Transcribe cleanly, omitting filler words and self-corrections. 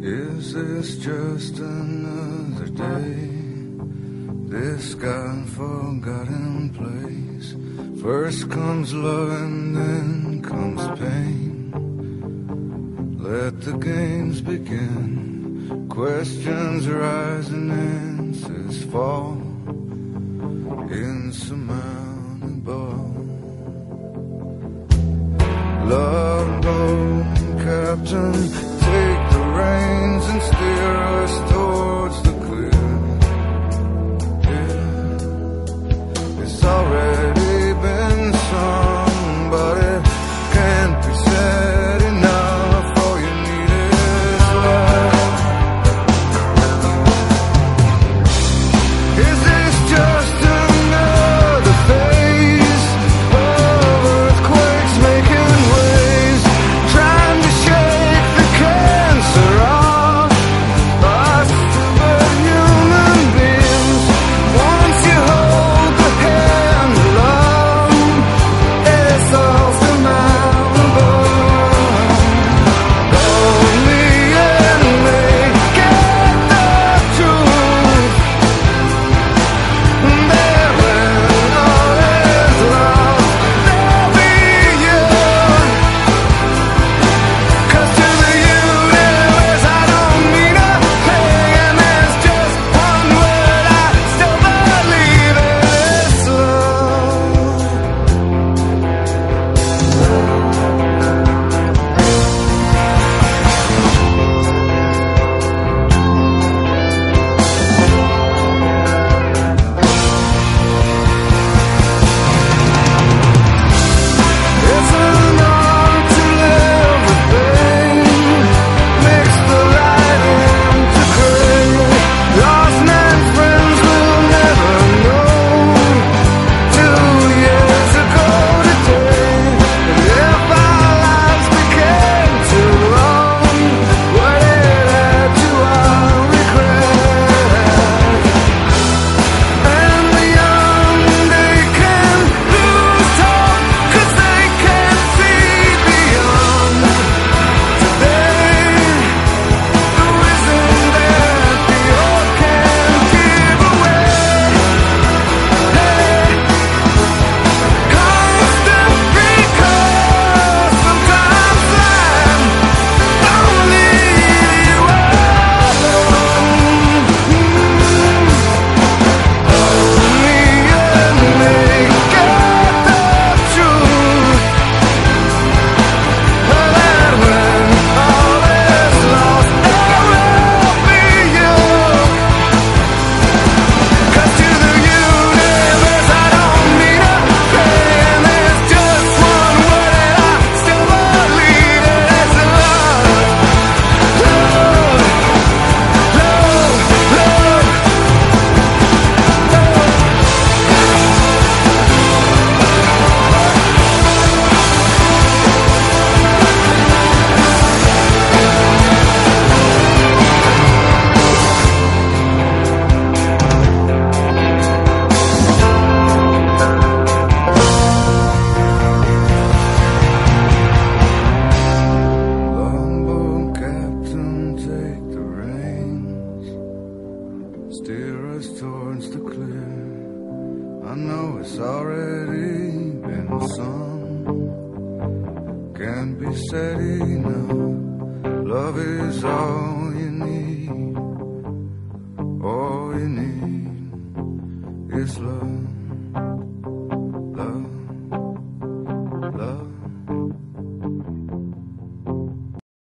Is this just another day? This God-forgotten place. First comes love and then comes pain. Let the games begin. Questions rise and answers fall. Insurmountable. Love boat, Captain, take the reins and steer us towards the clear. Yeah, it's already been sung, but it can't be said enough. All you need is love. Is this just another phase of earthquakes making waves, trying to shake the cancer off us superhuman beings? Once you hold the hand of love, it's all surmountable. Only and me get the truth, that when all is lost, there'll be you. 'Cause to the universe I don't mean a thing, and there's just one word I still believe in, it's love. It's an art to live with pain, mix the light into gray. Lost man's friends will never know. 2 years ago today, if our lives became too long, would it add to our regret? And the young, they can lose hope, 'cause they can't see beyond today. The wisdom that the old can give away. Hey, constant recall, sometimes I'm only you alone. Only and me get the truth, that when all is lost, there will be you. 'Cause to the universe I don't mean a thing, and there's just one word that I still believe in, it's love. Love, love, love. Longboat captain, take the reins, steer us towards the clear. I know it's already been sung, can't be said enough. Love is all you need, all you need is love.